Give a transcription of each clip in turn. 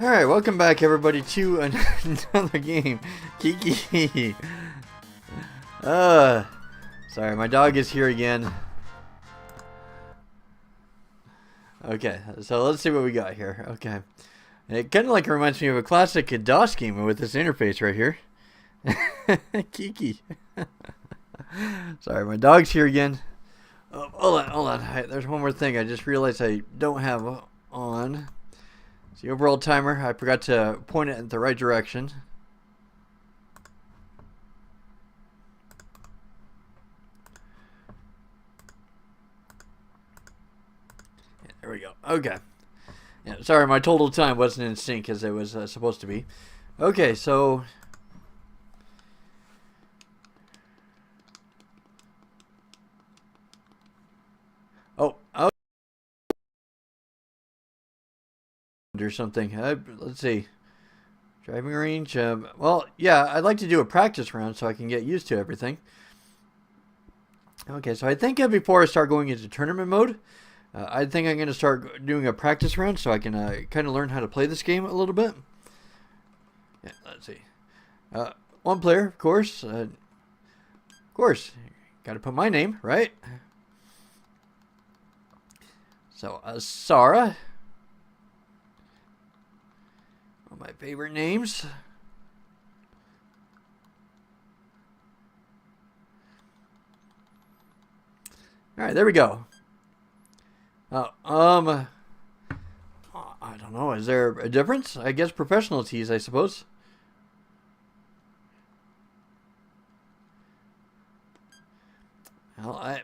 Alright, welcome back everybody to another game. Kiki. Sorry, my dog is here again. Okay, so let's see what we got here. Okay. It kind of like reminds me of a classic DOS game with this interface right here. Kiki. Sorry, my dog's here again. Oh, hold on. There's one more thing I just realized I don't have on. It's the overall timer. I forgot to point it in the right direction. Yeah, there we go. Okay. Yeah, sorry, my total time wasn't in sync as it was supposed to be. Okay, so... Oh, or something. Let's see. Driving range. Well, yeah, I'd like to do a practice round so I can get used to everything. Okay, so I think before I start going into tournament mode, I think I'm going to start doing a practice round so I can kind of learn how to play this game a little bit. Yeah, let's see. One player, of course. Got to put my name, right? So, Sarah. One of my favorite names. Alright, there we go. I don't know. Is there a difference? I guess professional tees, I suppose. Well, I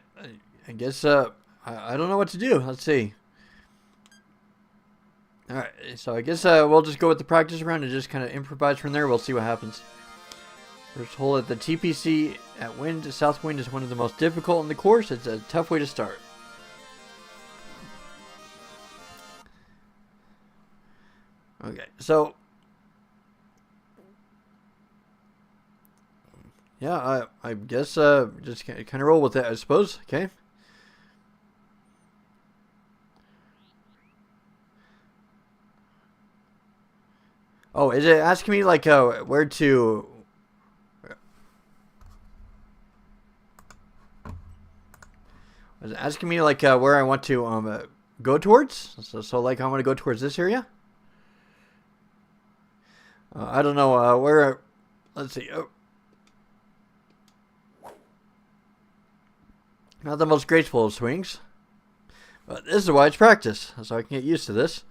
guess, I don't know what to do. Let's see. Alright, so I guess we'll just go with the practice round and just kind of improvise from there. We'll see what happens. First hole at the TPC at wind. South wind is one of the most difficult in the course. It's a tough way to start. Okay, so... yeah, I guess just kind of roll with it, I suppose. Okay. Oh, is it asking me like where to... Is it asking me like where I want to go towards? So like I want to go towards this area? I don't know where... Let's see. Oh. Not the most graceful of swings. But this is why it's practice, so I can get used to this.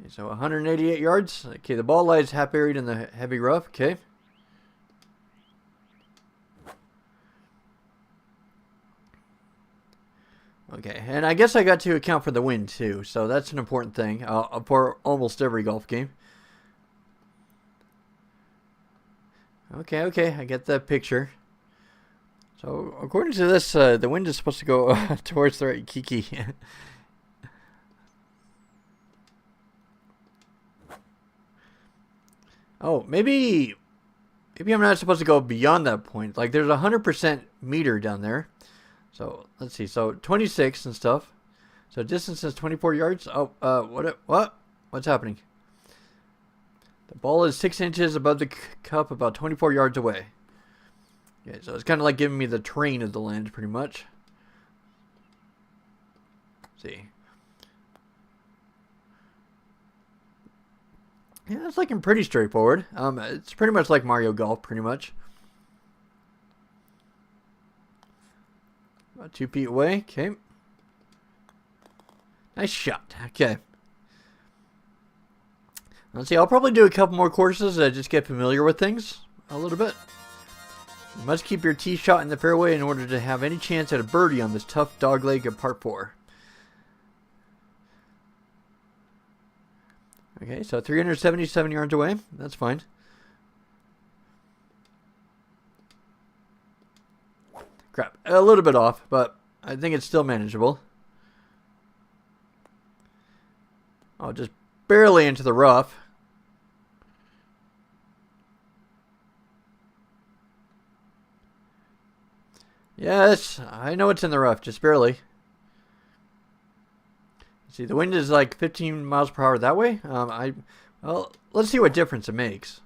Okay, so 188 yards. Okay, the ball lies half buried in the heavy rough. Okay. Okay, and I guess I got to account for the wind too, so that's an important thing for almost every golf game. Okay, I get that picture. So, according to this, the wind is supposed to go towards the right Kiki. Oh, maybe I'm not supposed to go beyond that point. Like, there's 100% meter down there. So, let's see. So, 26 and stuff. So, distance is 24 yards. Oh, what? What's happening? The ball is 6 inches above the cup, about 24 yards away. Okay, so it's kind of like giving me the terrain of the land, pretty much. Let's see. Yeah, it's looking pretty straightforward. It's pretty much like Mario Golf, pretty much. About 2 feet away. Okay. Nice shot. Okay. Let's see. I'll probably do a couple more courses to just get familiar with things a little bit. You must keep your tee shot in the fairway in order to have any chance at a birdie on this tough dogleg of part 4. Okay, so 377 yards away. That's fine. Crap. A little bit off, but I think it's still manageable. Oh, just barely into the rough. Yes, I know it's in the rough, just barely. See, the wind is like 15 miles per hour that way. Well, let's see what difference it makes.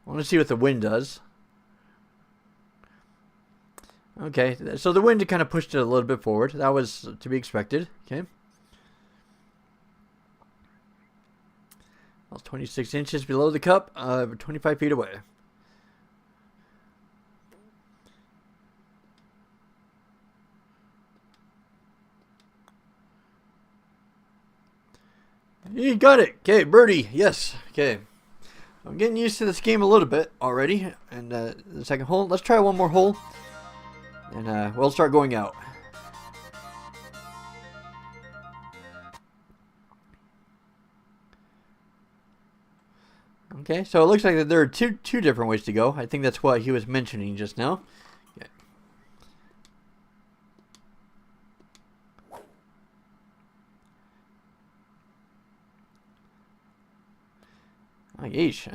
I want to see what the wind does. Okay, so the wind kind of pushed it a little bit forward. That was to be expected. Okay. Well, 26 inches below the cup, 25 feet away. You got it. Okay, birdie. Yes. Okay. I'm getting used to this game a little bit already. And the second hole. Let's try one more hole. And we'll start going out. Okay, so it looks like that there are two different ways to go. I think that's what he was mentioning just now. Okay. Oh, yeesh.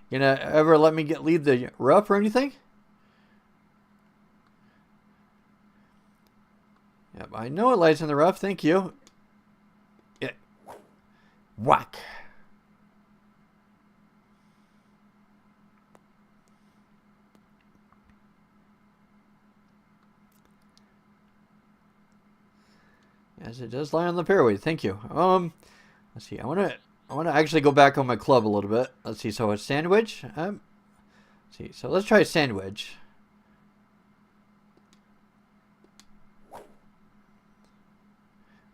You gonna ever let me leave the rough or anything? Yep, I know it lies in the rough. Thank you. Yeah. Whack. Yes, it does lie on the fairway. Thank you. Let's see. I want to actually go back on my club a little bit. Let's see. So a sandwich. Let's see. So let's try a sandwich.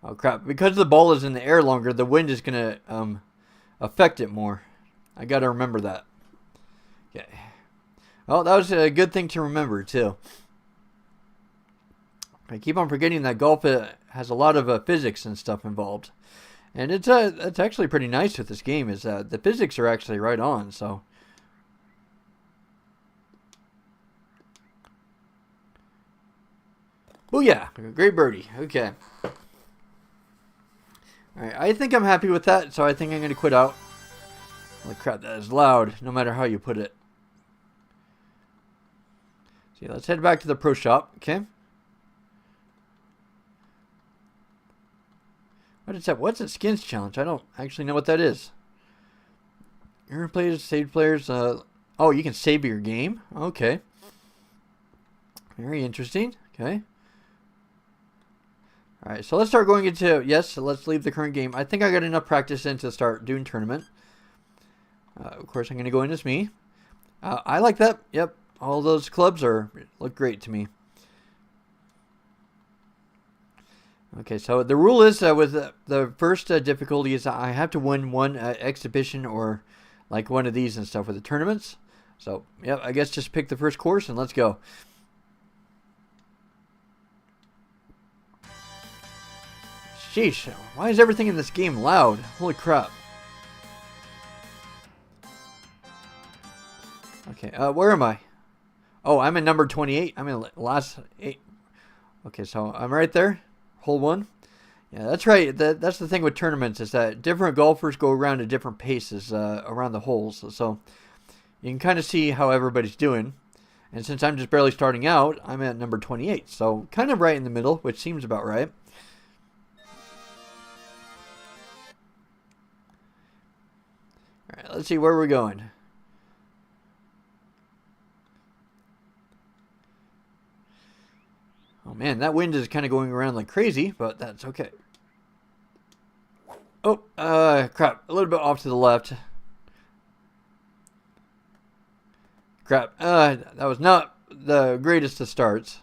Oh crap! Because the ball is in the air longer, the wind is gonna affect it more. I gotta remember that. Okay. Well, that was a good thing to remember too. I keep on forgetting that golf has a lot of physics and stuff involved, and it's actually pretty nice with this game. Is that the physics are actually right on. So. Booyah! Great birdie. Okay. Alright, I think I'm happy with that, so I think I'm going to quit out. Holy crap, that is loud, no matter how you put it. See, let's head back to the pro shop, okay? What is that? What's a skins challenge? I don't actually know what that is. Earn players, save players, oh, you can save your game? Okay. Very interesting, okay. Alright, so let's start going into, yes, so let's leave the current game. I think I got enough practice in to start doing tournament. Of course, I'm going to go in as me. I like that. Yep, all those clubs look great to me. Okay, so the rule is with the first difficulty is I have to win one exhibition or like one of these and stuff with the tournaments. So, yep, I guess just pick the first course and let's go. Sheesh, why is everything in this game loud? Holy crap. Okay, where am I? Oh, I'm in number 28. I'm in last 8. Okay, so I'm right there. Hole 1. Yeah, that's right. That's the thing with tournaments is that different golfers go around at different paces around the holes. So you can kind of see how everybody's doing. And since I'm just barely starting out, I'm at number 28. So kind of right in the middle, which seems about right. Alright, let's see where we're going. Oh man, that wind is kind of going around like crazy, but that's okay. Oh, crap. A little bit off to the left. Crap. That was not the greatest of starts.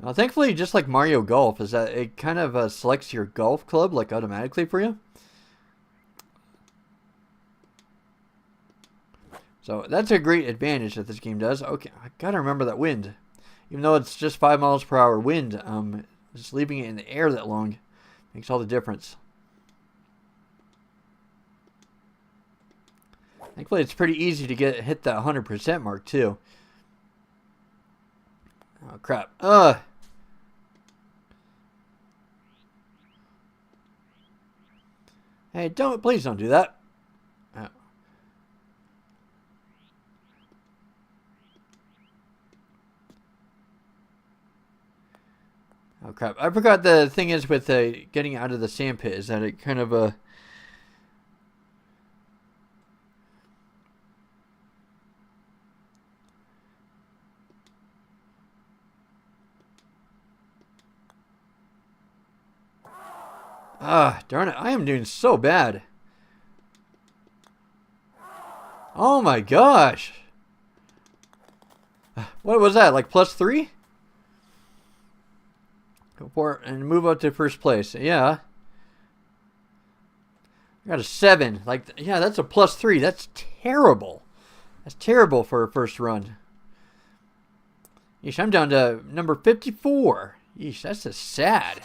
Now, thankfully, just like Mario Golf, is that it kind of selects your golf club like automatically for you. So that's a great advantage that this game does. Okay, I gotta remember that wind. Even though it's just 5 miles per hour wind, just leaving it in the air that long makes all the difference. Thankfully, it's pretty easy to hit that 100% mark too. Oh crap! Hey, please don't do that. Oh crap! I forgot the thing is with getting out of the sand pit is that it kind of darn it! I am doing so bad. Oh my gosh! What was that? Like +3? Go for it and move up to first place. Yeah. I got a 7. Like, yeah, that's a +3. That's terrible. That's terrible for a first run. Yeesh, I'm down to number 54. Yeesh, that's just sad.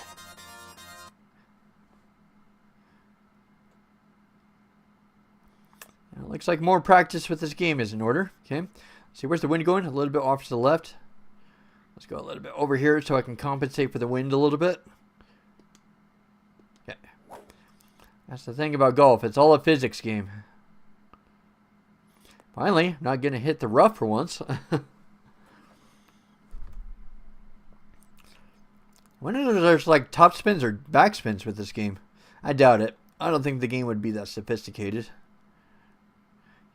Looks like more practice with this game is in order. Okay. See, where's the wind going? A little bit off to the left. Let's go a little bit over here so I can compensate for the wind a little bit. Okay. That's the thing about golf. It's all a physics game. Finally, I'm not going to hit the rough for once. I wonder if there's like top spins or back spins with this game. I doubt it. I don't think the game would be that sophisticated.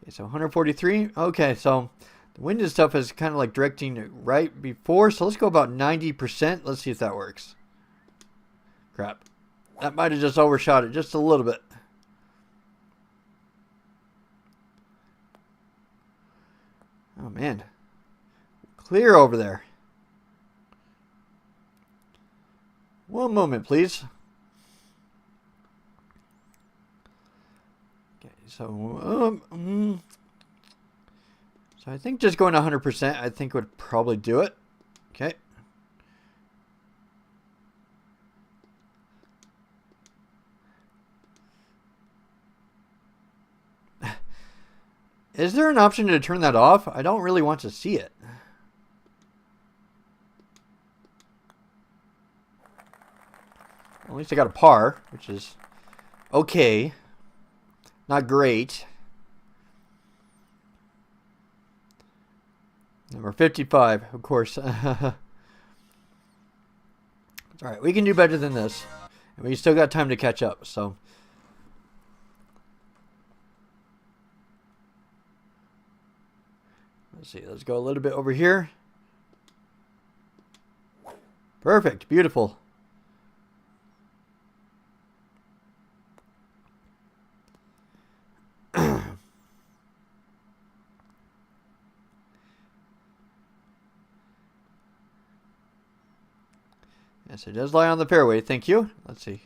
Okay, so 143. Okay, so the wind and stuff is kind of like directing right before. So let's go about 90%. Let's see if that works. Crap. That might have just overshot it just a little bit. Oh, man. Clear over there. One moment, please. Okay, so I think just going 100%, I think would probably do it. Okay. Is there an option to turn that off? I don't really want to see it. At least I got a par, which is okay. Not great. Number 55, of course. It's alright, we can do better than this. And we still got time to catch up, so. Let's see, let's go a little bit over here. Perfect, beautiful. Yes, it does lie on the fairway. Thank you. Let's see.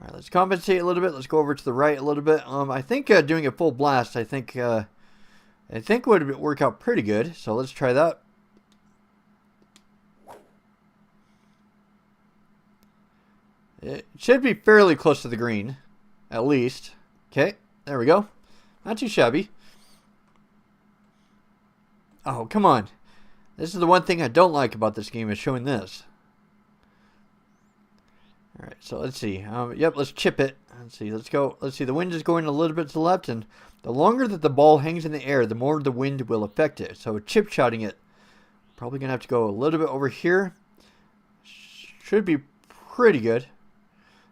All right, let's compensate a little bit. Let's go over to the right a little bit. I think doing a full blast, I think would work out pretty good. So let's try that. It should be fairly close to the green, at least. Okay, there we go. Not too shabby. Oh, come on. This is the one thing I don't like about this game is showing this. Alright, so let's see. Yep, let's chip it. Let's see, let's go. Let's see, the wind is going a little bit to the left, and the longer that the ball hangs in the air, the more the wind will affect it. So chip shotting it. Probably going to have to go a little bit over here. Should be pretty good.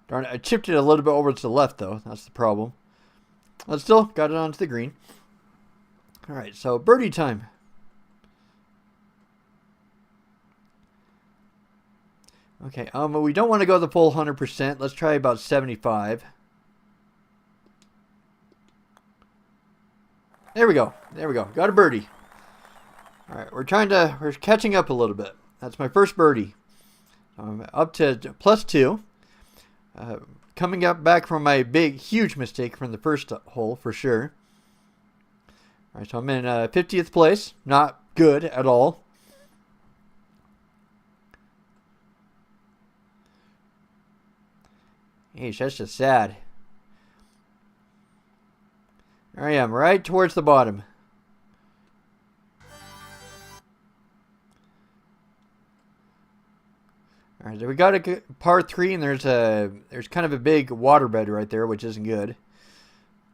Darn it, I chipped it a little bit over to the left, though. That's the problem. But still, got it onto the green. Alright, so birdie time. Okay, we don't want to go the full 100%. Let's try about 75. There we go. There we go. Got a birdie. All right, we're catching up a little bit. That's my first birdie. Up to +2. Coming up back from my huge mistake from the first hole for sure. All right, so I'm in 50th place. Not good at all. Eesh, that's just sad. There I am, right towards the bottom. Alright, so we got a par 3, and there's kind of a big water bed right there, which isn't good.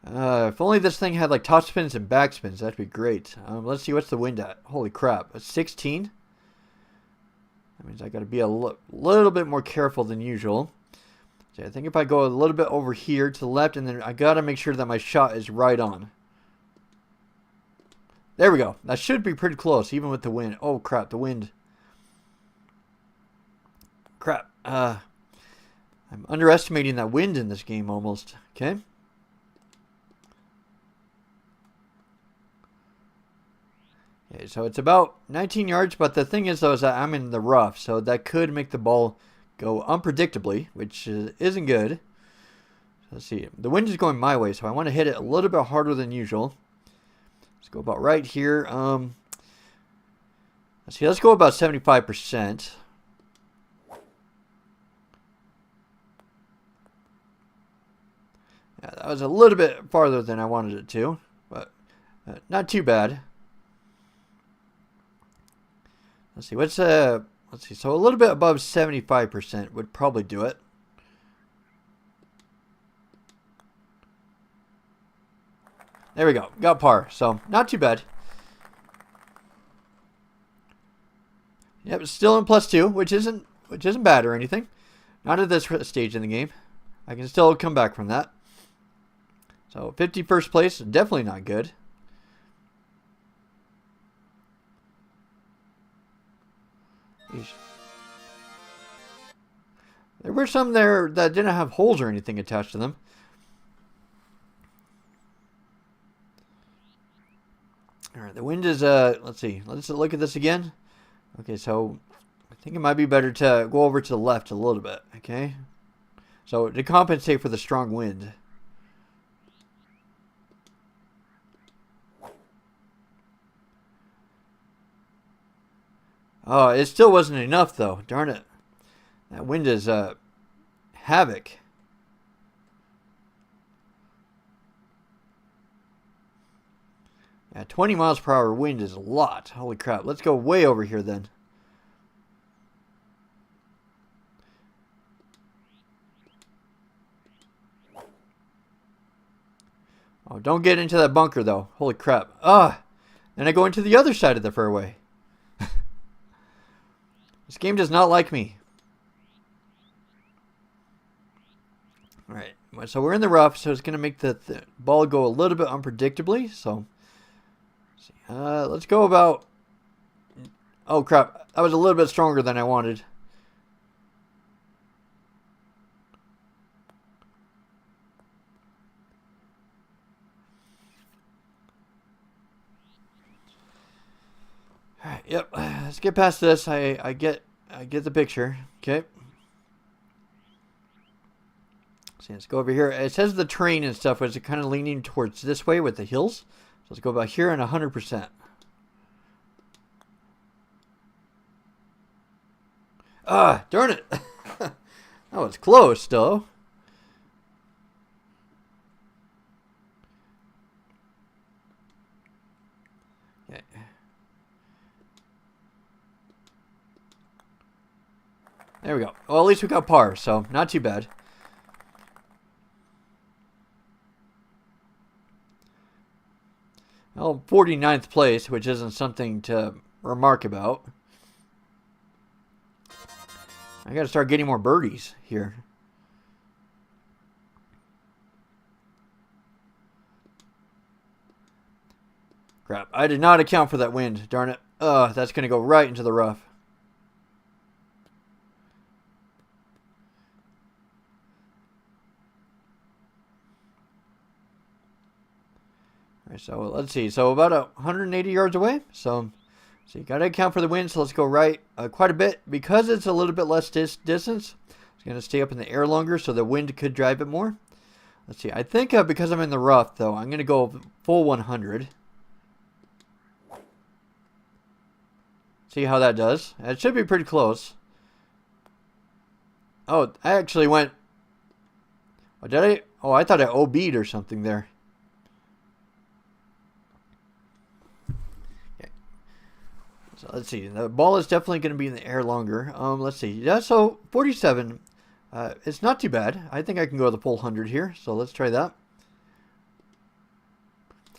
If only this thing had like top spins and back spins, that'd be great. Let's see, what's the wind at? Holy crap, it's 16. That means I got to be a little bit more careful than usual. So I think if I go a little bit over here to the left, and then I got to make sure that my shot is right on. There we go. That should be pretty close, even with the wind. Oh crap, the wind. Crap. I'm underestimating that wind in this game almost. Okay. Okay, so it's about 19 yards, but the thing is, though, is that I'm in the rough, so that could make the ball go unpredictably, which isn't good. So let's see. The wind is going my way, so I want to hit it a little bit harder than usual. Let's go about right here. Let's see. Let's go about 75%. Yeah, that was a little bit farther than I wanted it to, but not too bad. Let's see. Let's see. So a little bit above 75% would probably do it. There we go. Got par. So not too bad. Yep, still in +2, which isn't bad or anything. Not at this stage in the game. I can still come back from that. So 51st place, definitely not good. Eesh. There were some there that didn't have holes or anything attached to them. Alright, the wind is, let's see. Let's look at this again. Okay, so I think it might be better to go over to the left a little bit, okay? So to compensate for the strong wind. Oh, it still wasn't enough, though. Darn it. That wind is havoc. Yeah, 20 miles per hour wind is a lot. Holy crap. Let's go way over here then. Oh, don't get into that bunker, though. Holy crap. Then I go into the other side of the fairway. This game does not like me. Alright, so we're in the rough, so it's going to make the ball go a little bit unpredictably. So, let's go about... Oh, crap. That was a little bit stronger than I wanted. Alright, yep. Let's get past this. I get the picture. Okay. So let's go over here. It says the terrain and stuff was kind of leaning towards this way with the hills. So let's go about here and 100%. Darn it. That was close, though. Okay. There we go. Well, at least we got par, so not too bad. Well, 49th place, which isn't something to remark about. I gotta start getting more birdies here. Crap, I did not account for that wind, darn it. That's gonna go right into the rough. So let's see. So about 180 yards away. So you got to account for the wind. So let's go right quite a bit. Because it's a little bit less distance, it's going to stay up in the air longer, so the wind could drive it more. Let's see. I think because I'm in the rough, though, I'm going to go full 100. See how that does. It should be pretty close. Oh, I actually went... Oh, did I? Oh, I thought I OB'd or something there. So let's see. The ball is definitely going to be in the air longer. Let's see. Yeah, so 47. It's not too bad. I think I can go the full 100 here. So let's try that.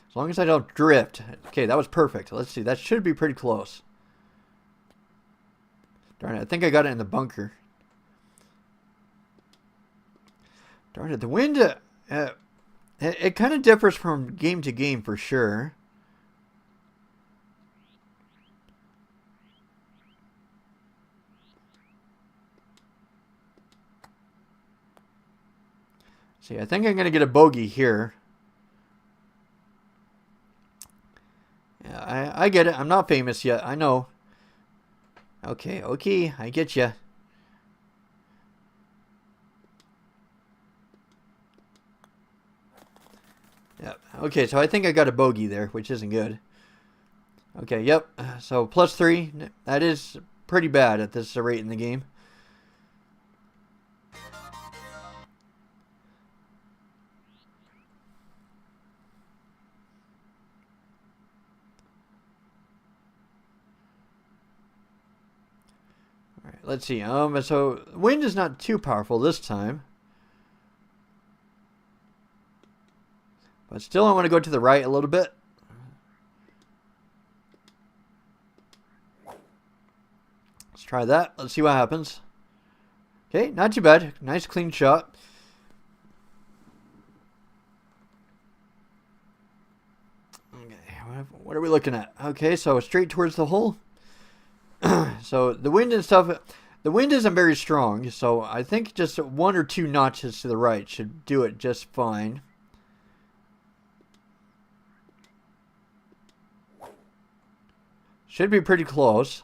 As long as I don't drift. Okay, that was perfect. Let's see. That should be pretty close. Darn it. I think I got it in the bunker. Darn it. The wind, it kind of differs from game to game for sure. See, I think I'm going to get a bogey here. Yeah, I get it. I'm not famous yet. I know. Okay, okay. I get you. Yep. Okay, so I think I got a bogey there, which isn't good. Okay, yep. So +3. That is pretty bad at this rate in the game. Let's see. So wind is not too powerful this time, but still, I want to go to the right a little bit. Let's try that. Let's see what happens. Okay, not too bad. Nice clean shot. Okay, what are we looking at? Okay, so straight towards the hole. So the wind and stuff, the wind isn't very strong, so I think just 1 or 2 notches to the right should do it just fine. Should be pretty close.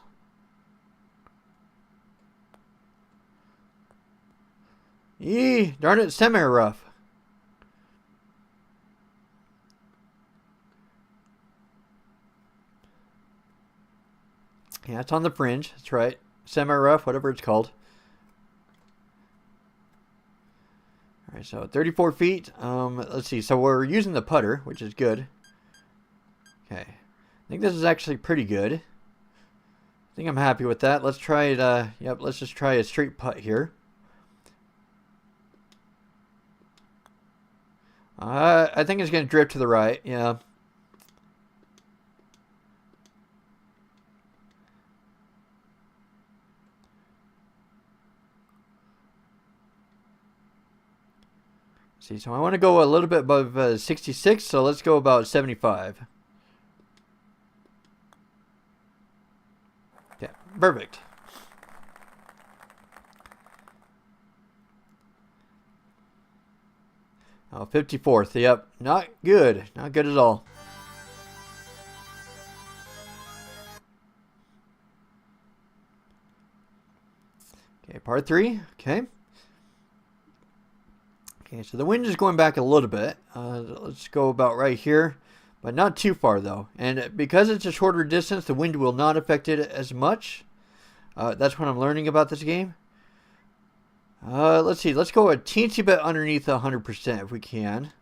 Eee, darn it, semi-rough. Yeah, it's on the fringe. That's right. Semi-rough, whatever it's called. All right, so 34 feet. Let's see. So we're using the putter, which is good. Okay. I think this is actually pretty good. I think I'm happy with that. Let's try it. Yep, let's just try a straight putt here. I think it's going to drift to the right. Yeah. See, so I want to go a little bit above 66, so let's go about 75. Okay, perfect. Oh, 54th. Yep, not good. Not good at all. Okay, par 3. Okay. Okay, so the wind is going back a little bit. Let's go about right here, but not too far though. And because it's a shorter distance, the wind will not affect it as much. That's what I'm learning about this game. Let's see. Let's go a teensy bit underneath 100% if we can.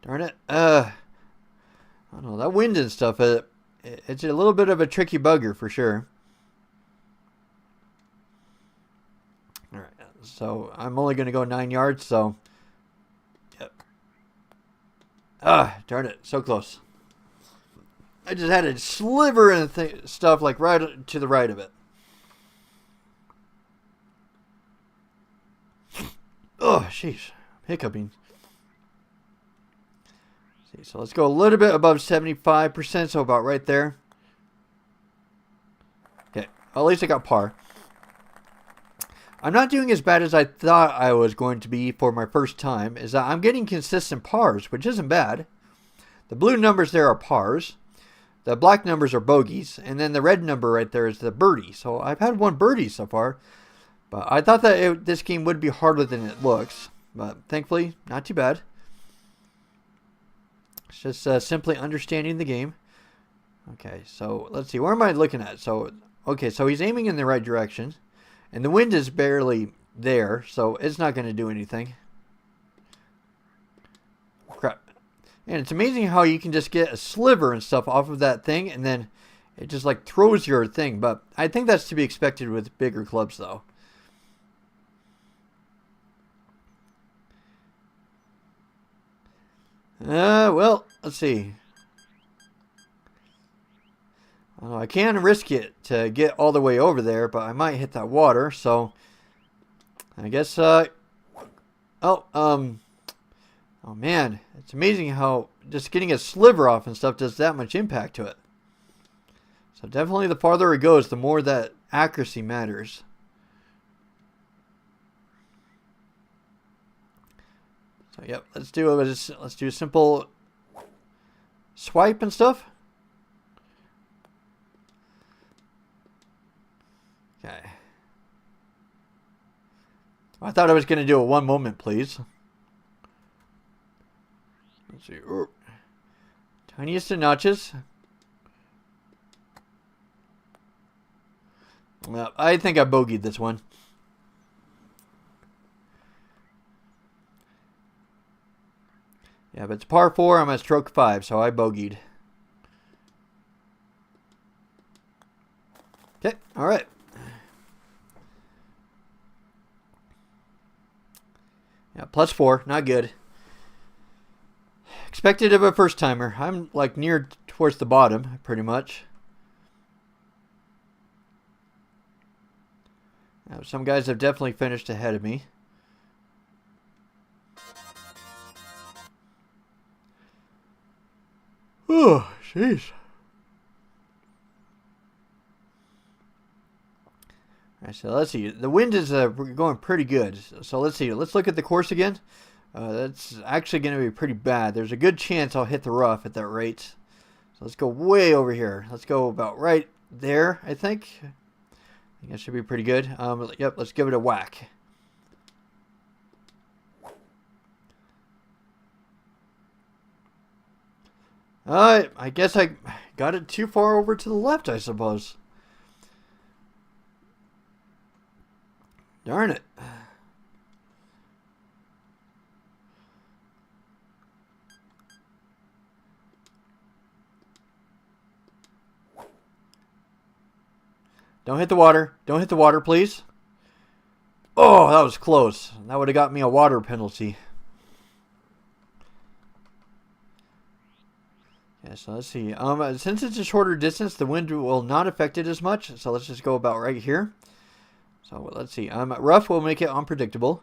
Darn it. I don't know. That wind and stuff, it's a little bit of a tricky bugger for sure. Alright, so I'm only going to go 9 yards, so... Yep. Darn it. So close. I just had a sliver and stuff like right to the right of it. Oh, sheesh. Hiccuping. See, so let's go a little bit above 75%, so about right there. Okay, at least I got par. I'm not doing as bad as I thought I was going to be for my first time. Is that I'm getting consistent pars, which isn't bad. The blue numbers there are pars. The black numbers are bogeys. And then the red number right there is the birdie. So I've had 1 birdie so far. But I thought that this game would be harder than it looks. But thankfully, not too bad. It's just simply understanding the game. Okay, so let's see. Where am I looking at? So, okay, so he's aiming in the right direction. And the wind is barely there, so it's not going to do anything. Crap. And it's amazing how you can just get a sliver and stuff off of that thing, and then it just like throws your thing. But I think that's to be expected with bigger clubs, though. Well, let's see. I can risk it to get all the way over there, but I might hit that water, so I guess, oh man, it's amazing how just getting a sliver off and stuff does that much impact to it. So definitely the farther it goes, the more that accuracy matters. So yep, let's do a simple swipe and stuff. Okay. I thought I was going to do it one moment, please. Let's see. Ooh. Tiniest of notches. Well, I think I bogeyed this one. Yeah, but it's par 4. I'm at stroke 5, so I bogeyed. Okay, all right. Yeah, plus 4, not good. Expected of a first timer. I'm like near towards the bottom, pretty much. Now, some guys have definitely finished ahead of me. Oh, jeez. Alright, so let's see. The wind is going pretty good. So let's see. Let's look at the course again. That's actually going to be pretty bad. There's a good chance I'll hit the rough at that rate. So let's go way over here. Let's go about right there, I think. I think that should be pretty good. Yep, let's give it a whack. Alright, I guess I got it too far over to the left, I suppose. Darn it. Don't hit the water. Don't hit the water, please. Oh, that was close. That would have got me a water penalty. Yeah, so let's see. Since it's a shorter distance, the wind will not affect it as much. So let's just go about right here. So let's see. Rough will make it unpredictable.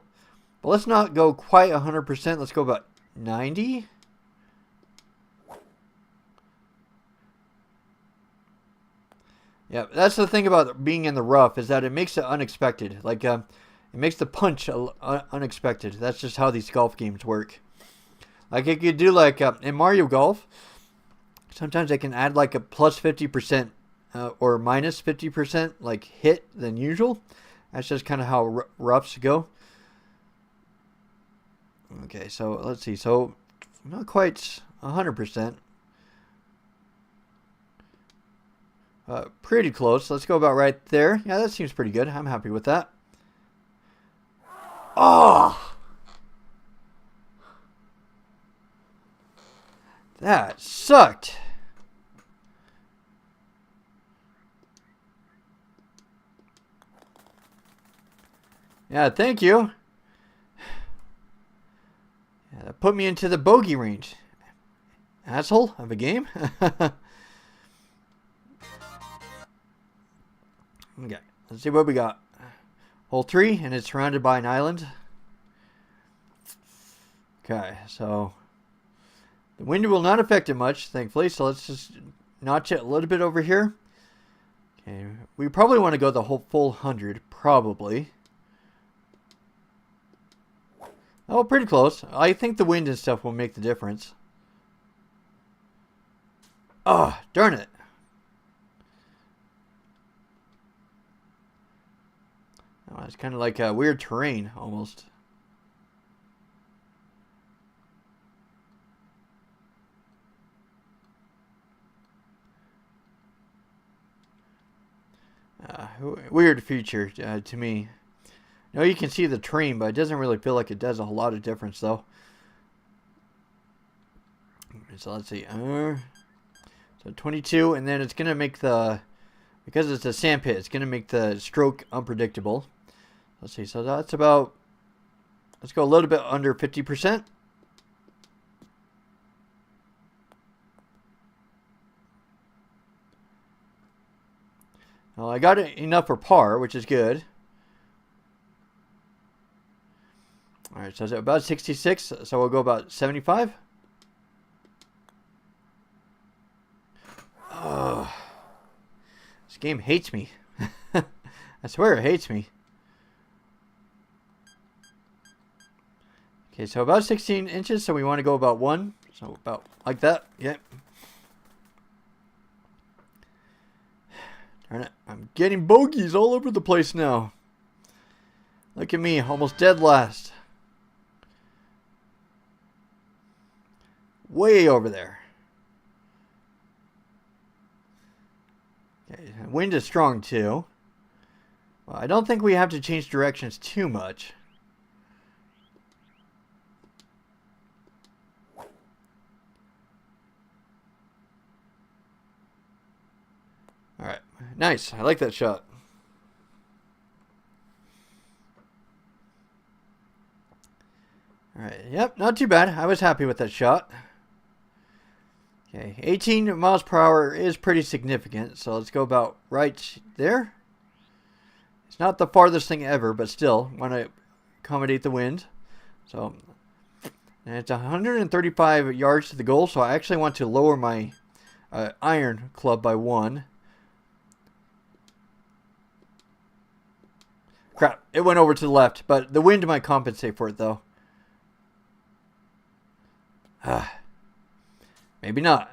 But let's not go quite 100%. Let's go about 90. Yeah, that's the thing about being in the rough is that it makes it unexpected. Like, it makes the punch unexpected. That's just how these golf games work. Like, you could do like in Mario Golf. Sometimes they can add like a plus 50% or minus 50% like hit than usual. That's just kind of how roughs go. Okay, so let's see. So not quite 100%. Pretty close. Let's go about right there. Yeah, that seems pretty good. I'm happy with that. Oh! That sucked. Yeah, thank you. Yeah, that put me into the bogey range. Asshole of a game. Okay, let's see what we got. Hole 3, and it's surrounded by an island. Okay, so the wind will not affect it much, thankfully. So let's just notch it a little bit over here. Okay, we probably want to go the whole full 100, probably. Oh, pretty close. I think the wind and stuff will make the difference. Oh, darn it. Oh, it's kind of like a weird terrain, almost. Weird feature to me. No, you can see the terrain, but it doesn't really feel like it does a whole lot of difference, though. So let's see. So 22, and then it's going to make the... Because it's a sand pit, it's going to make the stroke unpredictable. Let's see. So that's about... Let's go a little bit under 50%. I got it enough for par, which is good. All right, so it's about 66, so we'll go about 75. Oh, this game hates me. I swear it hates me. Okay, so about 16 inches, so we want to go about 1. So about like that. Yep. Darn it. I'm getting bogeys all over the place now. Look at me, almost dead last. Way over there. Okay, wind is strong too. Well, I don't think we have to change directions too much. Alright, nice. I like that shot. Alright, yep, not too bad. I was happy with that shot. Okay, 18 miles per hour is pretty significant, so let's go about right there. It's not the farthest thing ever, but still, want to accommodate the wind. So, and it's 135 yards to the goal, so I actually want to lower my iron club by 1. Crap, it went over to the left, but the wind might compensate for it, though. Maybe not.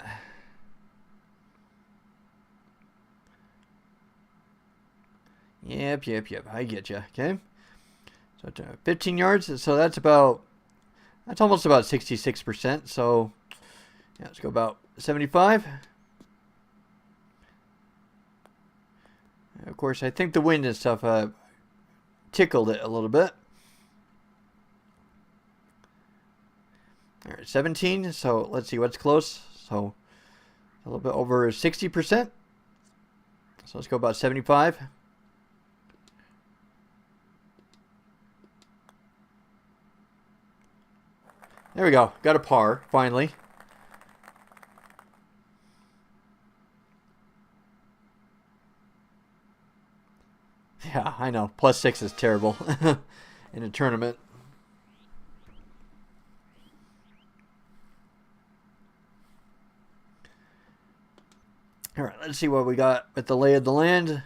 Yep. I get you. Okay. So 15 yards. So that's almost about 66%. So yeah, let's go about 75. Of course, I think the wind and stuff tickled it a little bit. All right, 17. So let's see what's close. So a little bit over 60%. So let's go about 75. There we go. Got a par, finally. Yeah, I know. +6 is terrible in a tournament. All right, let's see what we got with the lay of the land.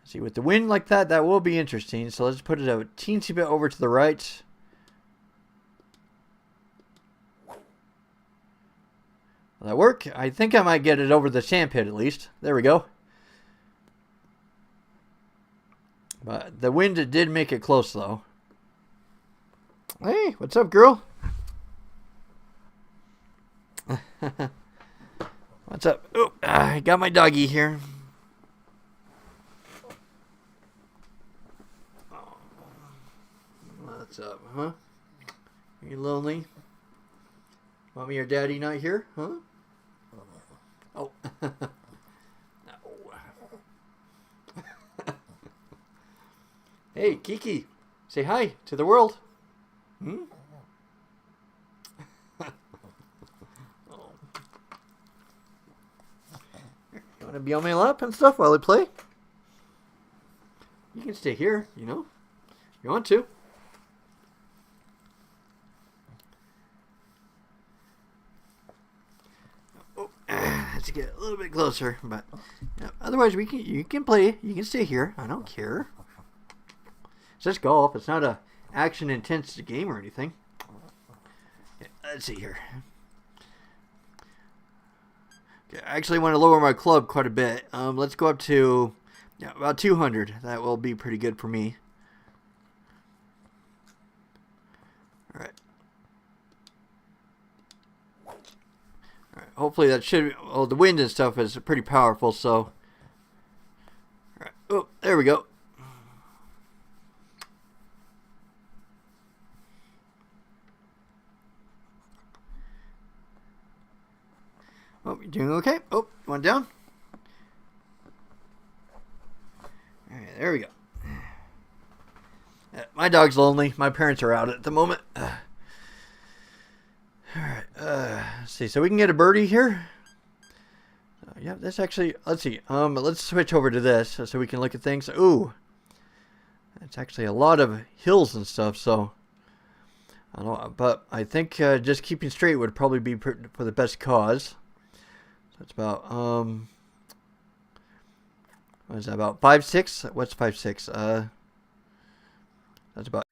See, with the wind like that, that will be interesting. So let's put it a teensy bit over to the right. Will that work? I think I might get it over the sand pit at least. There we go. But the wind did make it close, though. Hey, what's up, girl? What's up? Oh, I got my doggy here. What's up, huh? Are you lonely? Mommy or daddy not here, huh? Oh. No. Hey, Kiki. Say hi to the world. Hmm? You want to be on my lap and stuff while I play? You can stay here, you know, if you want to. Oh, let's get a little bit closer, but yeah, otherwise you can play. You can stay here. I don't care. It's just golf. It's not a action intense game or anything. Okay, let's see here. Okay, I actually want to lower my club quite a bit. Let's go up to about 200. That will be pretty good for me. All right. All right. Hopefully that should. Oh, the wind and stuff is pretty powerful. So. All right. Oh, there we go. Oh, you're doing okay? Oh, one down. All right, there we go. My dog's lonely. My parents are out at the moment. All right, let's see. So we can get a birdie here. yeah, this actually, let's see. Let's switch over to this so we can look at things. Ooh, it's actually a lot of hills and stuff. So I don't know, but I think just keeping straight would probably be for the best cause. So it's about what is that, about 5'6"? What's 5'6"? That's about.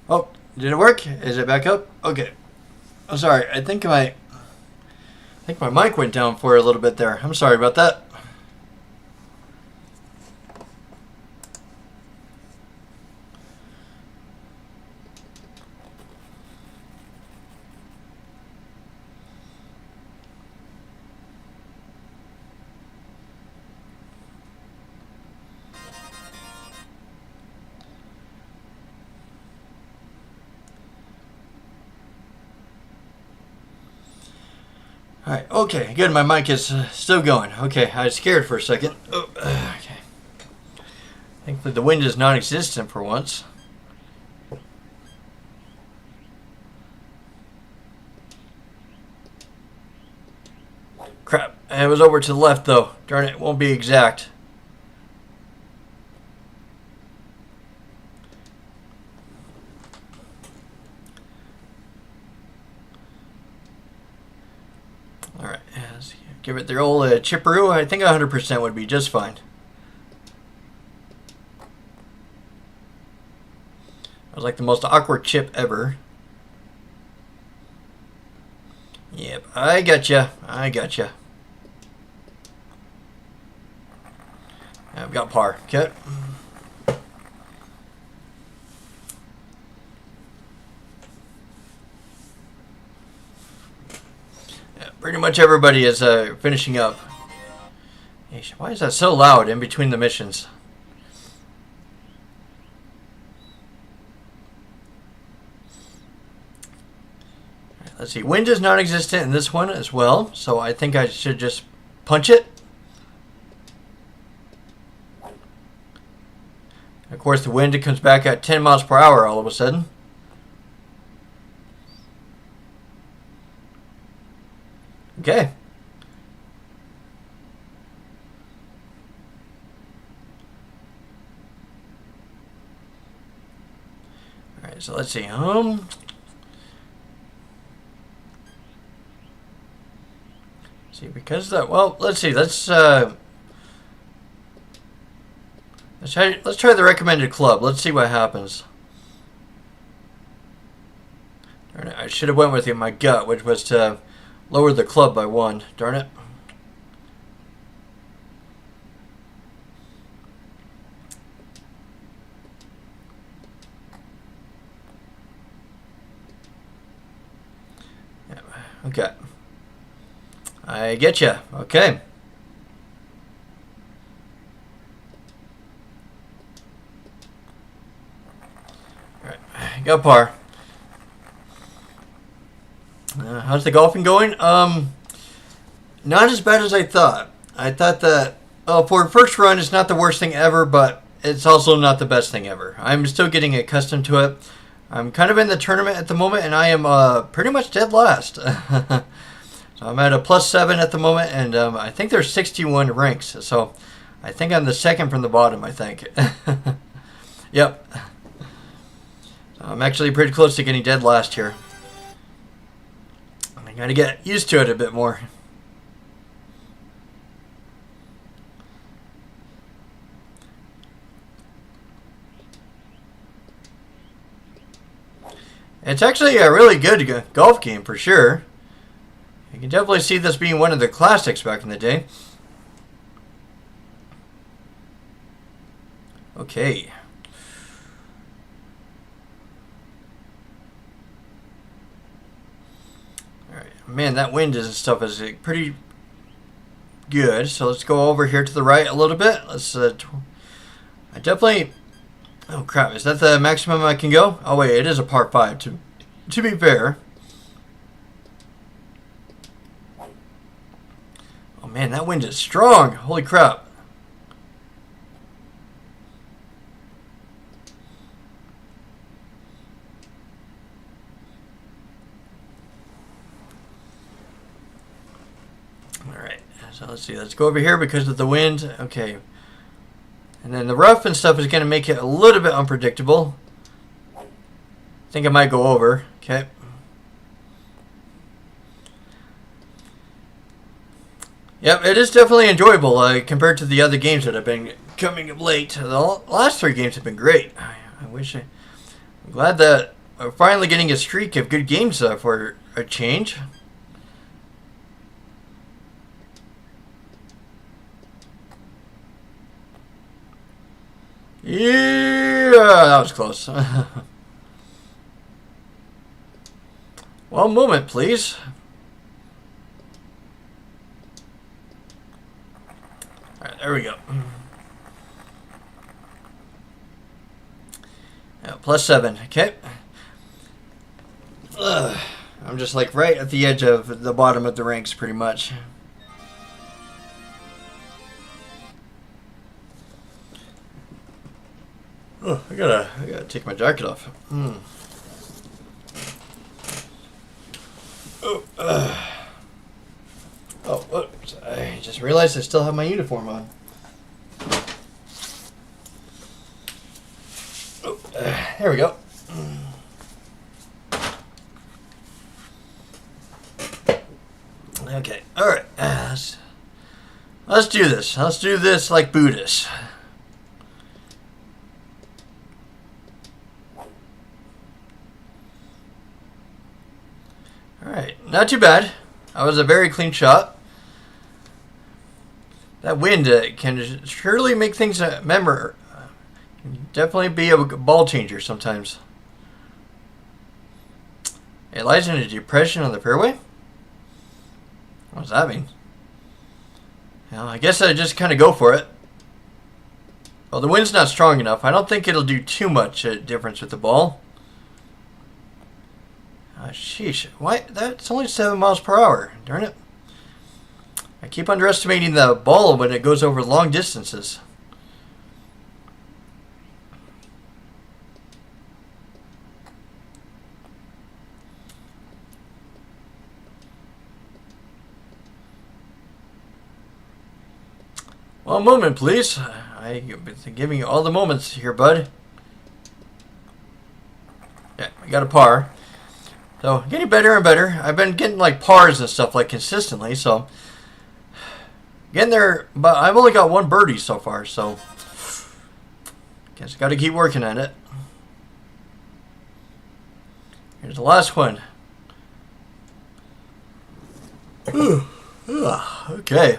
Oh, did it work? Is it back up? Okay. I'm sorry. I think my mic went down for a little bit there. I'm sorry about that. All right. Okay. Good. My mic is still going. Okay. I was scared for a second. Oh, okay. Thankfully, the wind is non-existent for once. Crap. It was over to the left, though. Darn it. It won't be exact. Alright. Let's give it the old chipperoo. I think 100% would be just fine. That was like the most awkward chip ever. Yep. I gotcha. I gotcha. I've got par. Okay. Yeah, pretty much everybody is finishing up. Why is that so loud in between the missions? let's see. Wind is non-existent in this one as well, so I think I should just punch it. Of course, the wind comes back at 10 miles per hour all of a sudden. Okay. All right, so let's see. See, because that. Well, let's see. Let's try the recommended club. Let's see what happens. Darn it, I should have went with my gut, which was to lower the club by 1. Darn it. Yeah, okay. I get you. Okay. All right. Got par. How's the golfing going? Not as bad as I thought. I thought that for a first run, it's not the worst thing ever, but it's also not the best thing ever. I'm still getting accustomed to it. I'm kind of in the tournament at the moment, and I am pretty much dead last. So I'm at a +7 at the moment, and I think there's 61 ranks. So I think I'm the second from the bottom, I think. Yep. So I'm actually pretty close to getting dead last here. I gotta get used to it a bit more. It's actually a really good golf game for sure. You can definitely see this being one of the classics back in the day. Okay. Alright. Man, that wind and stuff is pretty good. So let's go over here to the right a little bit. Let's I definitely... Oh crap, is that the maximum I can go? Oh wait, it is a par 5 to be fair. Oh man, that wind is strong. Holy crap. Alright, so let's see. Let's go over here because of the wind. Okay. And then the rough and stuff is going to make it a little bit unpredictable. I think I might go over. Okay. Yep, it is definitely enjoyable compared to the other games that have been coming up late. The last 3 games have been great. I'm glad that we're finally getting a streak of good games for a change. Yeah, that was close. One moment, please. All right, there we go. +7, okay. I'm just like right at the edge of the bottom of the ranks pretty much. Oh, I gotta take my jacket off. Oh, whoops. I just realized I still have my uniform on. Oh, there we go. Okay, alright. Let's do this. Let's do this like Buddhists. Alright, not too bad. That was a very clean shot. That wind can surely make things can definitely be a ball changer sometimes. It lies in a depression on the fairway? What does that mean? Well, I guess I just kind of go for it. Well, the wind's not strong enough. I don't think it'll do too much difference with the ball. Sheesh. Why? That's only 7 miles per hour. Darn it. I keep underestimating the ball when it goes over long distances. One moment, please. I've been giving you all the moments here, bud. Yeah, I got a par. So, getting better and better. I've been getting like pars and stuff like consistently, so getting there, but I've only got one birdie so far, so guess I got to keep working on it. Here's the last one. Okay.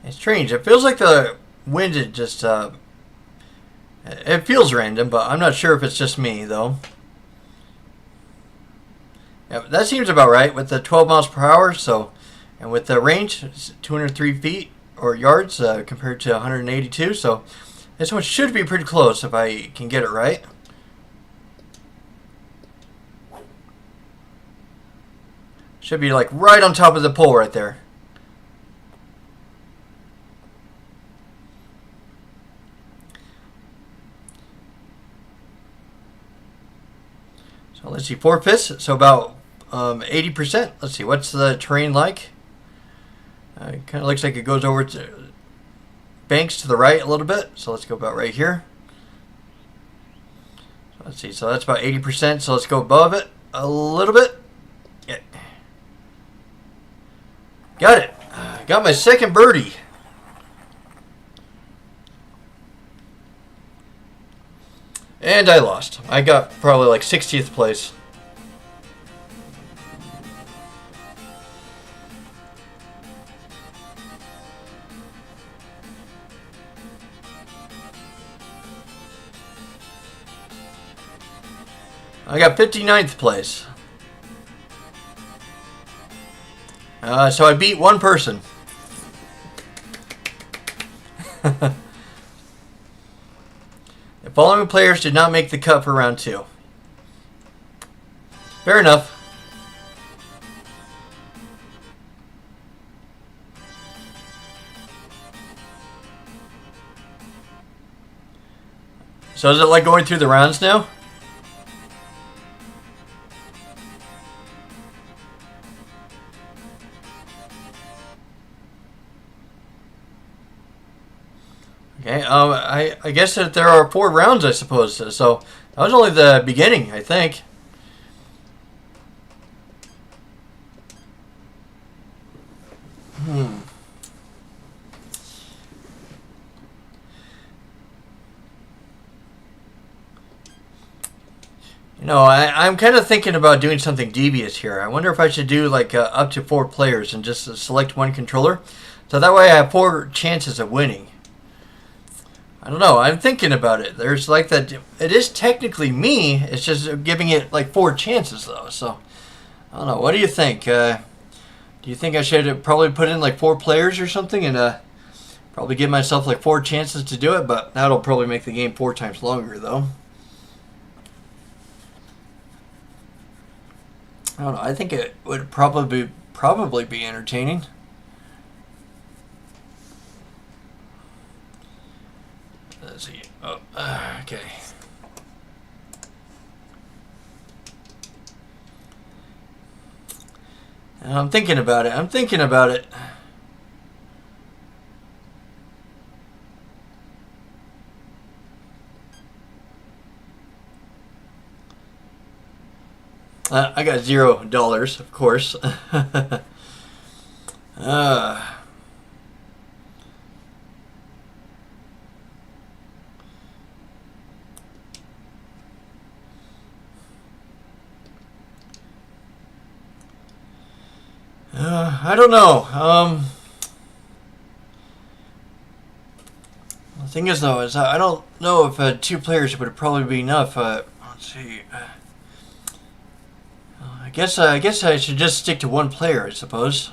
It's strange. It feels like the wind is just, it feels random, but I'm not sure if it's just me, though. Yeah, that seems about right with the 12 miles per hour, so, and with the range, it's 203 feet, or yards, compared to 182, so this one should be pretty close if I can get it right. Should be, like, right on top of the pole right there. So let's see, 4/5, so about 80%. Let's see, what's the terrain like? It kind of looks like it goes over to banks to the right a little bit. So let's go about right here. So let's see, so that's about 80%. So let's go above it a little bit. Yeah. Got it. Got my second birdie. And I lost. I got probably like 60th place. I got 59th place. So I beat one person. The following players did not make the cut for round 2. Fair enough. So is it like going through the rounds now? Okay, I guess that there are 4 rounds, I suppose. So that was only the beginning, I think. You know, I'm kind of thinking about doing something devious here. I wonder if I should do like up to 4 players and just select one controller. So that way I have 4 chances of winning. I don't know. I'm thinking about it. There's like that. It is technically me. It's just giving it like 4 chances though. So I don't know. What do you think? Do you think I should probably put in like 4 players or something and probably give myself like 4 chances to do it? But that'll probably make the game 4 times longer though. I don't know. I think it would probably be entertaining. Let's see. Oh, okay. I'm thinking about it. I got $0, of course. I don't know. The thing is, though, is I don't know if 2 players would probably be enough. Let's see. I guess I should just stick to 1 player, I suppose.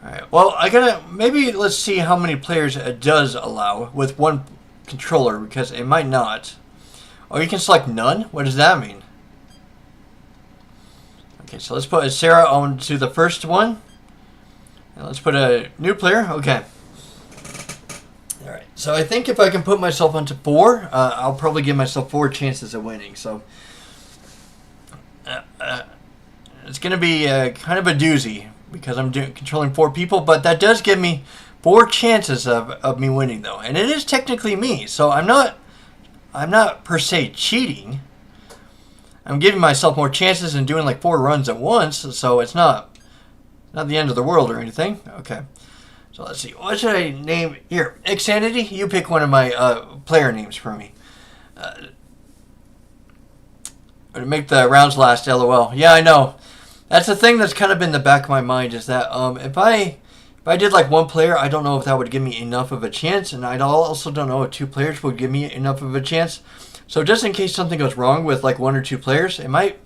Alright, well, maybe let's see how many players it does allow with one controller, because it might not. Oh, you can select none? What does that mean? Okay, so let's put Sarah onto the first one. And let's put a new player. Okay. Alright, so I think if I can put myself onto 4, I'll probably give myself 4 chances of winning. So, it's going to be kind of a doozy, because I'm controlling 4 people, but that does give me 4 chances of me winning, though. And it is technically me, so I'm not per se cheating. I'm giving myself more chances and doing like 4 runs at once, so it's not the end of the world or anything. Okay, so let's see. What should I name here? Xanity, you pick one of my player names for me. To make the rounds last, LOL. Yeah, I know. That's the thing that's kind of in the back of my mind, is that if I did like 1 player, I don't know if that would give me enough of a chance, and I also don't know if 2 players would give me enough of a chance. So just in case something goes wrong with like 1 or 2 players, it might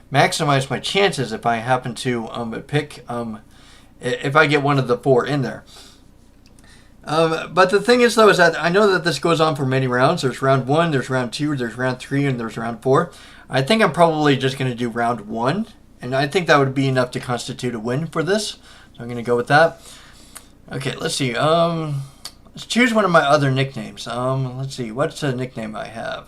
maximize my chances if I happen to pick if I get one of the 4 in there. But the thing is, though, is that I know that this goes on for many rounds. There's round 1, there's round 2, there's round 3, and there's round 4. I think I'm probably just going to do round 1, and I think that would be enough to constitute a win for this. So I'm going to go with that. Okay, let's see. Let's choose one of my other nicknames. Let's see. What's a nickname I have?